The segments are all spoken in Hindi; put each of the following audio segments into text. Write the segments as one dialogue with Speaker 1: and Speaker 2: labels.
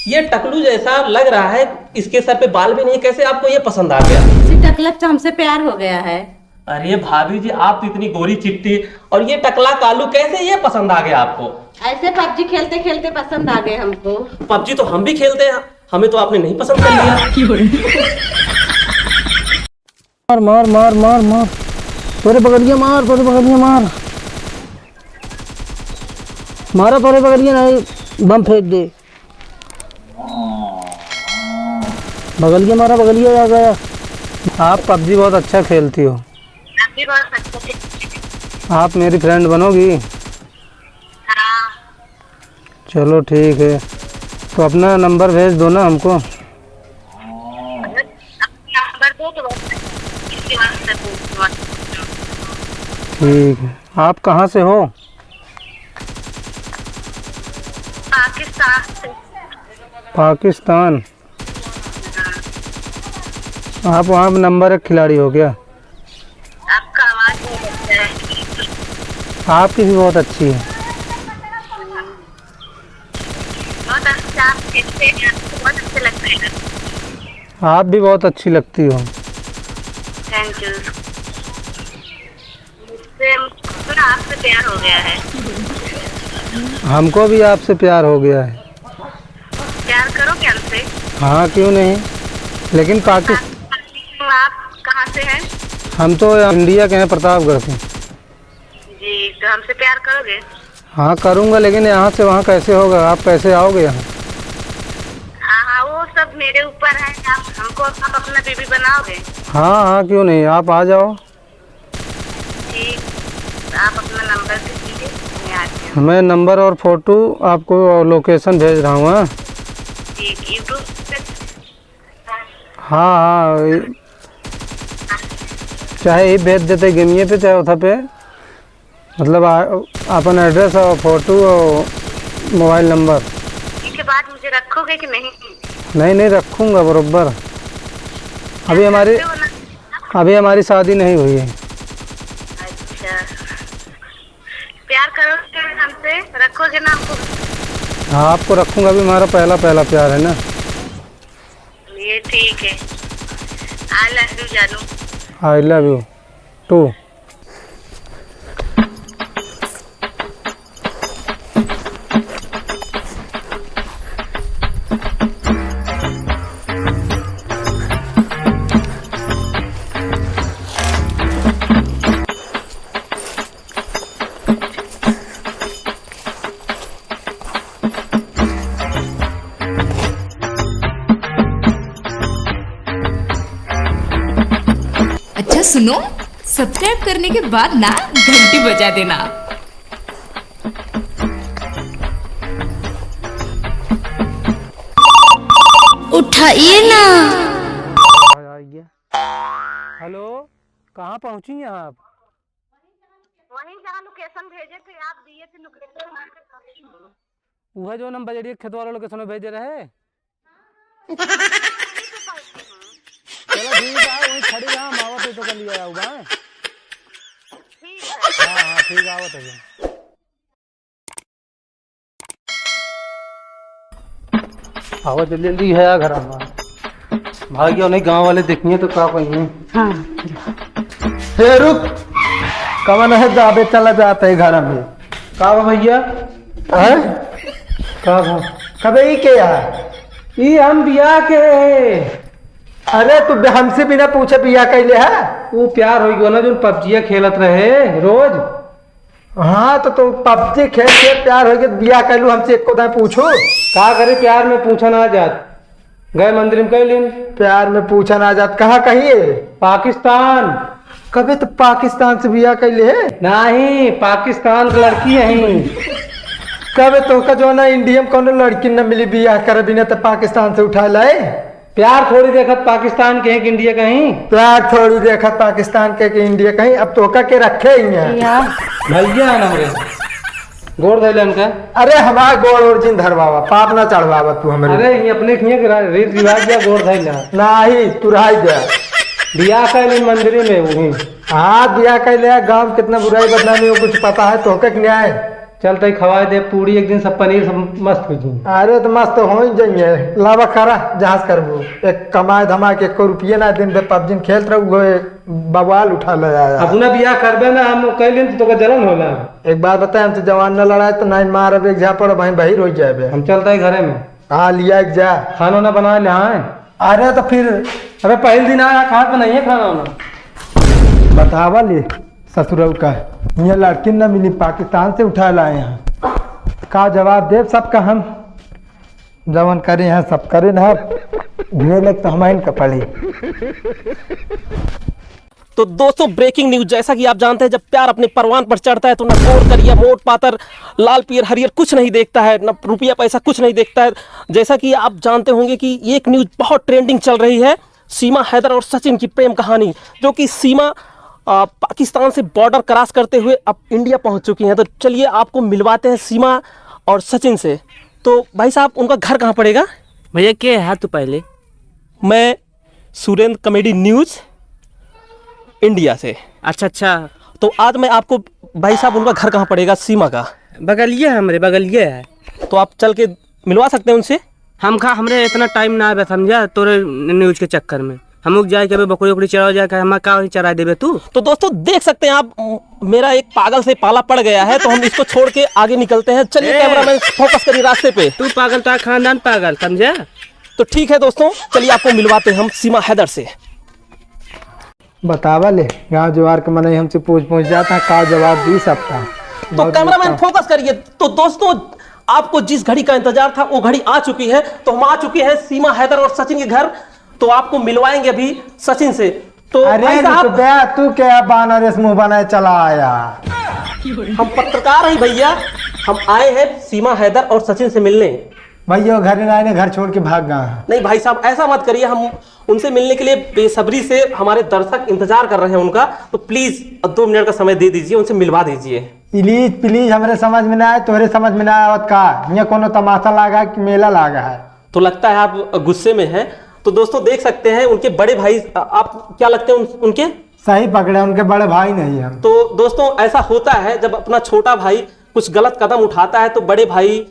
Speaker 1: ये टकलू जैसा लग रहा है, इसके सर पे बाल भी नहीं, कैसे आपको ये पसंद आ गया?
Speaker 2: इसी टकलक से हमसे प्यार हो गया है।
Speaker 1: अरे भाभी जी, आप तो इतनी गोरी चिट्टी और ये टकला कालू, कैसे ये पसंद आ गया आपको?
Speaker 2: ऐसे पबजी खेलते खेलते पसंद आ गए हमको।
Speaker 1: पबजी तो हम भी खेलते हैं, हमें तो आपने नहीं पसंद कर लिया।
Speaker 3: मार मार मार मार मार, तोरे पकड़िए मार, तोरे पकड़िए मार, मारा तोरे पकड़िए, नहीं बम फेंक दे, बगलिए मारा, बगलिए आ गया। आप पबजी बहुत अच्छा खेलती हो, आप मेरी फ्रेंड बनोगी?
Speaker 4: हाँ।
Speaker 3: चलो ठीक है, तो अपना नंबर भेज दो ना हमको।
Speaker 4: नंबर दो तो
Speaker 3: ठीक है, आप कहाँ से हो?
Speaker 4: पाकिस्तान से।
Speaker 3: पाकिस्तान। आप वहाँ नंबर 1 खिलाड़ी हो क्या?
Speaker 4: आपका आवाज बहुत अच्छा है।
Speaker 3: आपकी भी बहुत अच्छी है।
Speaker 4: बहुत अच्छा, आप खेलते हैं, आपको बहुत अच्छे लगते हैं।
Speaker 3: आप भी बहुत अच्छी लगती हो।
Speaker 4: Thank you. मुझसे ना आपसे प्यार हो गया है।
Speaker 3: हमको भी आपसे प्यार हो गया है।
Speaker 4: प्यार करोगे हमसे?
Speaker 3: हाँ क्यों नहीं, लेकिन पाकिस्तान।
Speaker 4: आप कहाँ से हैं?
Speaker 3: हम तो इंडिया के हैं, प्रतापगढ़ के।
Speaker 4: जी, तो हमसे प्यार करोगे?
Speaker 3: हाँ करूँगा, लेकिन यहाँ से वहाँ कैसे होगा? आप कैसे आओगे यहाँ?
Speaker 4: हाँ हाँ, वो सब मेरे ऊपर है। आप हमको आप अपना बीवी बनाओगे?
Speaker 3: हाँ हाँ क्यों नहीं, आप आ जाओ।
Speaker 4: ठीक, तो आप अपना नंबर दे दीजिए, मैं आती हूँ।
Speaker 3: मैं नंबर और फोटो आपको और लोकेशन भेज रहा हूँ। हाँ
Speaker 4: ठीक, यूट्यूब पे।
Speaker 3: हाँ हाँ, चाहे ये भेज देते गेमिए पे, चाहे उधर पे, मतलब अपन एड्रेस और फोटो और मोबाइल नंबर।
Speaker 4: इसके बाद मुझे रखोगे कि नहीं?
Speaker 3: नहीं नहीं, रखूँगा बरोबर। अभी हमारी शादी नहीं हुई है।
Speaker 4: अच्छा, प्यार करोगे हमसे, रखोगे ना हमको?
Speaker 3: हाँ आपको रखूँगा, अभी हमारा पहला प्यार है ना।
Speaker 4: ये ठीक है। आई लव यू जानू।
Speaker 3: I love you too.
Speaker 5: अच्छा सुनो, सब्सक्राइब करने के बाद ना घंटी बजा देना।
Speaker 2: उठाइए ना।
Speaker 3: हेलो, कहाँ पहुँची हैं आप?
Speaker 4: वहीं जहाँ लोकेशन भेजे थे, आप दिए थे लोकेशन।
Speaker 3: वह जो नंबर जरिए खेत वाला लोकेशन में भेजे रहे। चलो ठीक है, वहीं खड़ी रहा, मावा पे तो कर लिया होगा। हाँ हाँ ठीक है, आवत है। आवत जल्दी जल्दी है घर हमारा। भाग गया नहीं, गांव वाले देखिए तो क्या कहिए।
Speaker 2: हाँ।
Speaker 3: हे रुक, कवन है जाबे चला जाता है घर में। का भैया है? का कबे ही के ये हम बिया के। अरे तू हमसे बिना पूछे बिया कैले है? वो प्यार हो गया ना, जो पबजी खेलत रहे रोज। हाँ तो पबजी खेल के प्यार हो गया, बिया कैलू हमसे एको दाए पूछो। का करे, प्यार में पूछा ना जात, गए मंदिर में कैलिन। प्यार में पूछा ना जात, कहाँ कहिए? पाकिस्तान। कभी तो पाकिस्तान से बिया कैले है? नहीं, पाकिस्तान की लड़की है। कभी तो का जो ना इंडिया में कौन लड़की न मिली बिया कर बिना तो पाकिस्तान से उठा लाए। प्यार थोड़ी देखत पाकिस्तान के कि इंडिया कहीं। प्यार थोड़ी देखत पाकिस्तान के कि इंडिया कहीं। अब तो के रखे ही भैया ना मेरे गोड़ धैलन का। अरे हमारा गोड़ और जिन धरवावा, पाप ना चढ़वावा तू हमें। अरे ये अपने रीत रिवाज या गोड़ धैला नहीं, तू रह जा। बिया कैले मंदिर में वही। हाँ बिया कैले, गाँव कितना बुराई बदनामी हो कुछ पता है तो न्याय।
Speaker 6: चलते खवा दे पूरी एक दिन सब पनीर सब मस्त हो जी।
Speaker 3: अरे तो मस्त हो ही जाइए, लावा करा जहाज करबो, एक कमाए धमा के 1 रुपये ना दिन पे पबजी खेलत रहू, बवाल उठा ले आया।
Speaker 6: अपना बियाह करबे ना हम कैलिन तो जलन होला।
Speaker 3: एक बात बताए, हम तो जवान न लड़ाए तो नहीं मारब, एक झापड़ भाई बहिर हो जाए।
Speaker 6: हम चलते घरे में।
Speaker 3: हाँ लिया एक जा,
Speaker 6: खाना ना बना ले। हाँ
Speaker 3: अरे तो फिर
Speaker 6: अबे पहले दिन आया खात में नहीं है खाना वाना।
Speaker 3: बतावा ले ससुरऊ का, यहाँ लड़की न मिली, पाकिस्तान से उठा लाए यहाँ, का जवाब दे सबका। हम जवन करे हैं सब करे ना, ढेर लग तो हमारे का पड़े।
Speaker 1: तो दोस्तों ब्रेकिंग न्यूज, जैसा कि आप जानते हैं जब प्यार अपने परवान पर चढ़ता है तो ना गोर करिया मोट पातर लाल पीर हरियर कुछ नहीं देखता है, ना रुपया पैसा कुछ नहीं देखता है। जैसा कि आप जानते होंगे कि एक न्यूज बहुत ट्रेंडिंग चल रही है, सीमा हैदर और सचिन की प्रेम कहानी, जो कि सीमा पाकिस्तान से बॉर्डर क्रॉस करते हुए अब इंडिया पहुंच चुकी हैं। तो चलिए आपको मिलवाते हैं सीमा और सचिन से। तो भाई साहब उनका घर कहाँ पड़ेगा?
Speaker 7: भैया क्या है तो पहले?
Speaker 1: मैं सुरेंद्र कॉमेडी न्यूज़ इंडिया से।
Speaker 7: अच्छा
Speaker 1: तो आज मैं आपको भाई साहब उनका घर कहाँ पड़ेगा सीमा का?
Speaker 7: बगलिए है, हमारे बगलिए है।
Speaker 1: तो आप चल के मिलवा सकते हैं उनसे?
Speaker 7: हमरे इतना टाइम ना आवे समझा तोरे न्यूज के चक्कर में। हम लोग जाए के बकरी उकरी चरा जाए हम का चरा देवे तू।
Speaker 1: तो दोस्तों देख सकते हैं आप, मेरा एक पागल से पाला पड़ गया है, तो हम इसको छोड़ के आगे निकलते हैं। चलिए कैमरामैन फोकस करिए रास्ते पे।
Speaker 7: तू पागल तो खानदान पागल समझा।
Speaker 1: तो ठीक है दोस्तों, चलिए आपको मिलवाते हैं हम सीमा हैदर से।
Speaker 3: बतावा ले, गाँव जवार के मन हमसे पूछ जाता है, का जवाब दी सकता।
Speaker 1: तो कैमरामैन फोकस करिए। तो दोस्तों आपको जिस घड़ी का इंतजार था वो घड़ी आ चुकी है। तो हम आ चुके हैं सीमा हैदर और सचिन के घर। तो आपको मिलवाएंगे अभी सचिन से। तो
Speaker 3: अरे तू क्या बानर मुंह बनाए चला आया?
Speaker 1: हम पत्रकार हैं भैया, हम आए हैं सीमा हैदर और सचिन से मिलने।
Speaker 3: भैया घर आए, घर छोड़ के भाग गए।
Speaker 1: नहीं भाई साहब ऐसा मत करिए, हम उनसे मिलने के लिए बेसब्री से हमारे दर्शक इंतजार कर रहे हैं उनका। तो प्लीज 2 मिनट का समय दे दीजिए, उनसे मिलवा दीजिए।
Speaker 3: प्लीज हमारे समझ में ना आए, तोहरे समझ में ना आवत का, यहाँ कोनो तमाशा लगा कि मेला लगा है?
Speaker 1: तो लगता है आप गुस्से में हैं। तो दोस्तों देख सकते हैं उनके बड़े भाई, आप क्या लगते हैं उनके?
Speaker 3: सही पकड़े, उनके बड़े भाई नहीं हम।
Speaker 1: तो दोस्तों ऐसा होता है जब अपना छोटा भाई कुछ गलत कदम उठाता है तो बड़े भाई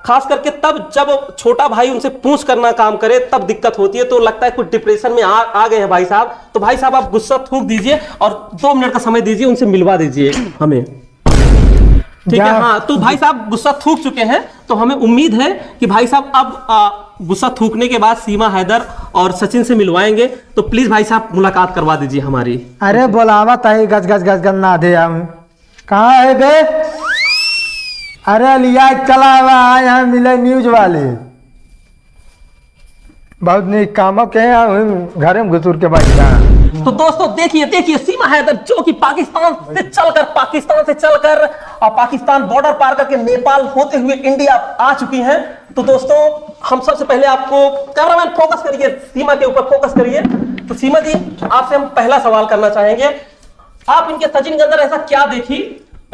Speaker 1: खास करके तब जब छोटा भाई उनसे पूछ करना काम करे तब दिक्कत होती है। तो लगता है कुछ डिप्रेशन में आ गए हैं भाई साहब। तो भाई साहब आप गुस्सा थूक दीजिए और 2 मिनट का समय दीजिए, उनसे मिलवा दीजिए हमें, ठीक है? हाँ तो भाई साहब गुस्सा थूक चुके हैं। तो हमें उम्मीद है कि भाई साहब अब गुस्सा थूकने के बाद सीमा हैदर और सचिन से मिलवाएंगे। तो प्लीज भाई साहब मुलाकात करवा दीजिए हमारी।
Speaker 3: अरे बोलावा ताई गज ना दे, हम कहाँ है बे? अरे लिया चला हुआ यहाँ मिले न्यूज वाले, बहुत नहीं काम के घर में घुसूर के बैठ।
Speaker 1: तो दोस्तों देखिए सीमा हैदर जो कि पाकिस्तान से चलकर और पाकिस्तान बॉर्डर पार करके नेपाल होते हुए इंडिया आ चुकी हैं। तो दोस्तों हम सबसे पहले आपको, कैमरामैन फोकस करिए, सीमा के ऊपर फोकस करिए। तो सीमा जी आपसे हम पहला सवाल करना चाहेंगे, आप इनके सचिन के अंदर ऐसा क्या देखी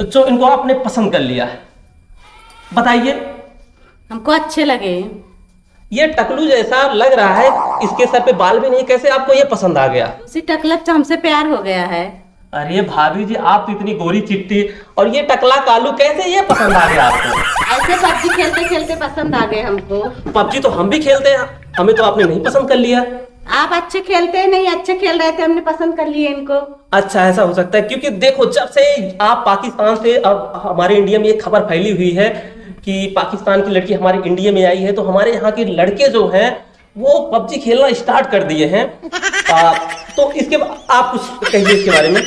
Speaker 1: जो इनको आपने पसंद कर लिया है, बताइए।
Speaker 2: हमको अच्छे लगे।
Speaker 1: ये टकलू जैसा लग रहा है, इसके सर पे बाल भी नहीं, कैसे आपको ये पसंद आ गया?
Speaker 2: उसी टकलक से हमसे प्यार हो गया है।
Speaker 1: अरे भाभी जी आप तो इतनी गोरी चिट्टी और ये टकला कालू, कैसे ये पसंद आ गया आपको?
Speaker 2: ऐसे पबजी खेलते खेलते पसंद आ गए हमको।
Speaker 1: पबजी तो हम भी खेलते हैं, हमें तो आपने नहीं पसंद कर लिया।
Speaker 2: आप अच्छे खेलते नहीं, अच्छे खेल रहे थे, हमने पसंद कर लिए इनको।
Speaker 1: अच्छा ऐसा हो सकता है, क्योंकि देखो जब से आप पाकिस्तान से अब हमारे इंडिया में एक खबर फैली हुई है कि पाकिस्तान की लड़की हमारे इंडिया में आई है, तो हमारे यहाँ के लड़के जो हैं वो पबजी खेलना स्टार्ट कर दिए हैं। तो इसके आप कुछ कहिए इसके बारे में।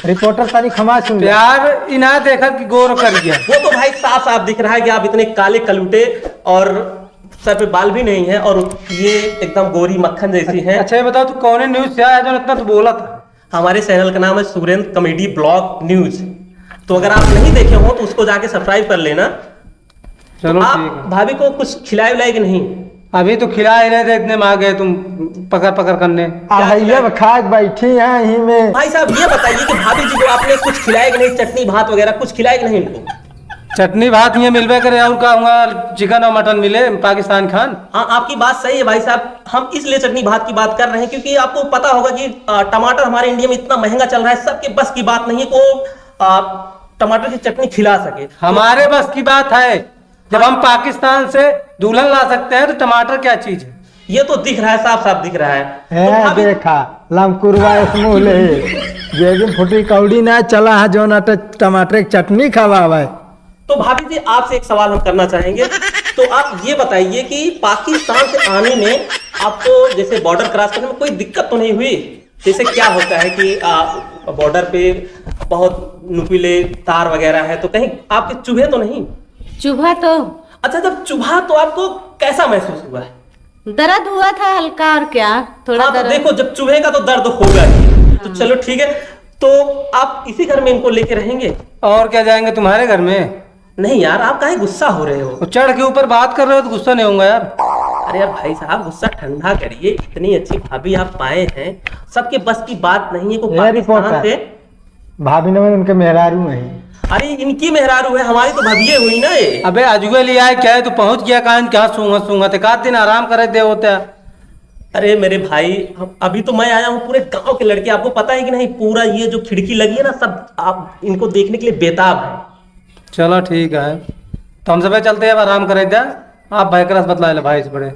Speaker 3: रिपोर्टर तारी खमा सुन
Speaker 6: प्यार इना देखा कि गौर कर गया।
Speaker 1: वो तो भाई साफ साफ दिख रहा है कि आप इतने काले कलूटे और सर पे बाल भी नहीं है और ये एकदम गोरी मक्खन जैसी हैं।
Speaker 6: अच्छा ये बताओ तू कौन न्यूज से आया जो इतना तो बोला था?
Speaker 1: हमारे चैनल का नाम है सुरेंद्र कॉमेडी ब्लॉग न्यूज। तो अगर आप नहीं देखे हो तो उसको जाके सब्सक्राइब कर लेना।
Speaker 6: चलो
Speaker 1: तो आप
Speaker 6: ठीक है।
Speaker 1: भाभी को कुछ खिलाए विलाए कि नहीं?
Speaker 6: अभी तो खिला ही रहे थे, इतने में आ गए तुम पकड़ करने।
Speaker 3: खा बैठी है यहीं में।
Speaker 1: भाई साहब ये बताइए कि भाभी जी को आपने कुछ खिलाए कि नहीं, चटनी भात वगैरह कुछ खिलाए कि नहीं इनको?
Speaker 6: चटनी भात ये मिलवे करे और का हुआ, चिकन और मटन मिले पाकिस्तान खान।
Speaker 1: हाँ आपकी बात सही है भाई साहब, हम इसलिए चटनी भात की बात कर रहे हैं क्योंकि आपको पता होगा कि टमाटर हमारे इंडिया में इतना महंगा चल रहा है, सबके बस की बात नहीं है को टमाटर की चटनी खिला सके।
Speaker 6: हमारे बस की बात है, जब हम पाकिस्तान से दुल्हन ला सकते हैं तो टमाटर क्या चीज है?
Speaker 1: ये तो दिख रहा है, साफ साफ दिख रहा है।
Speaker 3: है
Speaker 1: तो भाभी-
Speaker 3: देखा लमकुरवा इसमें ले जे दिन फुटी कौड़ी ना चला है जो ना टमाटर की चटनी खवावे।
Speaker 1: तो भाभी जी आपसे एक सवाल हम करना चाहेंगे, तो आप ये बताइए कि पाकिस्तान से आने में आपको जैसे बॉर्डर क्रॉस करने में कोई दिक्कत तो नहीं हुई? जैसे क्या होता है कि बॉर्डर पे बहुत नुकीले तार वगैरह है, तो कहीं आपके चुभे तो नहीं?
Speaker 2: चुभा तो
Speaker 1: अच्छा, जब चुभा तो आपको कैसा महसूस हुआ है?
Speaker 2: दर्द हुआ था हल्का, और क्या थोड़ा
Speaker 1: हाँ, तो
Speaker 2: दर्द।
Speaker 1: देखो जब चुभेगा तो दर्द होगा ही। तो चलो ठीक है, तो आप इसी घर में इनको लेके रहेंगे?
Speaker 6: और क्या, जाएंगे तुम्हारे घर में?
Speaker 1: नहीं यार, आप काहे गुस्सा हो रहे हो?
Speaker 6: तो चढ़ के ऊपर बात कर रहे हो तो गुस्सा नहीं होगा यार?
Speaker 1: अरे यार भाई साहब, गुस्सा ठंडा करिए। इतनी अच्छी भाभी आप पाए हैं, सबके बस की बात नहीं है। को
Speaker 3: ये रिपोर्ट
Speaker 1: पाकिस्तान
Speaker 3: है।
Speaker 1: से
Speaker 3: भाभी ने उनके मेहरारू नहीं।
Speaker 1: अरे इनकी मेहरारू है, हमारी तो भविये हुई ना ये।
Speaker 6: अबे अजुए लिया है क्या है, तू पहुंच गया कहाँ? क्या सूंगा एक आध दिन आराम करे दे होता।
Speaker 1: अरे मेरे भाई, अभी तो मैं आया हूँ, पूरे गांव के लड़के, आपको पता है कि नहीं, पूरा ये जो खिड़की लगी है ना, सब आप इनको देखने के लिए बेताब है।
Speaker 6: चलो ठीक है, तो हम सब चलते हैं, अब आराम करे दे। आप भाई का रस बतला ले भाई से बड़े।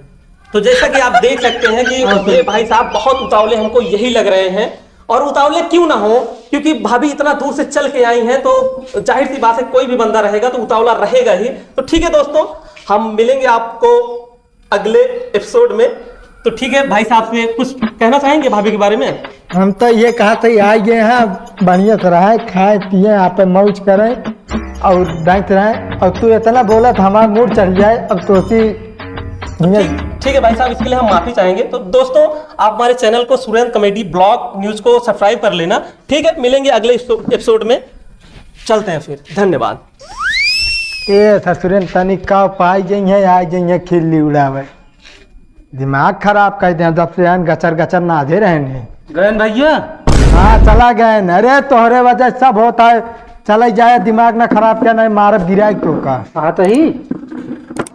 Speaker 1: तो जैसा कि आप देख सकते हैं कि ये भाई साहब बहुत उतावले हमको यही लग रहे हैं, और उतावले क्यों ना हो, क्योंकि भाभी इतना दूर से चल के आई हैं, तो जाहिर सी बात है कोई भी बंदा रहेगा तो उतावला रहेगा ही। तो ठीक है दोस्तों, हम मिलेंगे आपको अगले एपिसोड में। तो ठीक है, भाई साहब से कुछ कहना चाहेंगे भाभी के बारे में?
Speaker 3: हम तो ये कहा था आ गए हैं, बढ़िया से रहे, खाए पिए, यहाँ पे मौज करें और डांट रहे। और तू इतना बोला तो हमारा मूड चढ़ जाए। अब तो
Speaker 1: ठीक है भाई साहब, इसके लिए हम माफी चाहेंगे। तो दोस्तों, आप हमारे चैनल को सुरेंद्र कॉमेडी ब्लॉग न्यूज को सब्सक्राइब कर लेना। ठीक है, मिलेंगे अगले एपिसोड में। चलते हैं फिर, धन्यवाद।
Speaker 3: ए ससुरन तनिक का पाई जाइए आ जाइए खिल्ली उड़ावे, दिमाग खराब कर दे। जब से गचर गचर नाधे रहने
Speaker 6: गयन भैया,
Speaker 3: हाँ चला गए। अरे तोहरे वजह सब होता है, चला जाए, दिमाग ना खराब क्या नहीं मारब गिरा तो का।
Speaker 6: हाँ तो ही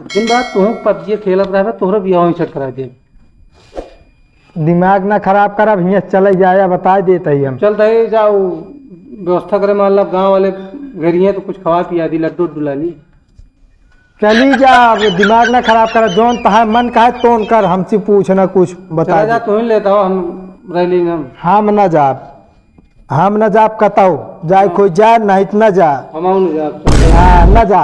Speaker 6: दिन बात तू पबजी खेलत रहे, तोहरा बियाह ही करा दे।
Speaker 3: दिमाग ना खराब करब, हियाँ चले जाए बता देते ही हम।
Speaker 6: चलते ही जाओ, व्यवस्था करे, मान लो गाँव वाले गरीब हैं तो कुछ खवा पिया दी, लड्डू डुला ली।
Speaker 3: चली जा, दिमाग ना खराब कर, जोन तहा मन का है तोन कर, हमसे पूछना कुछ बता
Speaker 6: चला जा,
Speaker 3: दे।
Speaker 6: तू ही लेता हो, हम रह ली हम।
Speaker 3: हम न जाब कताऊ जाए, कोई जा नहीं तो न जा।
Speaker 6: हम
Speaker 3: हाँ न जा।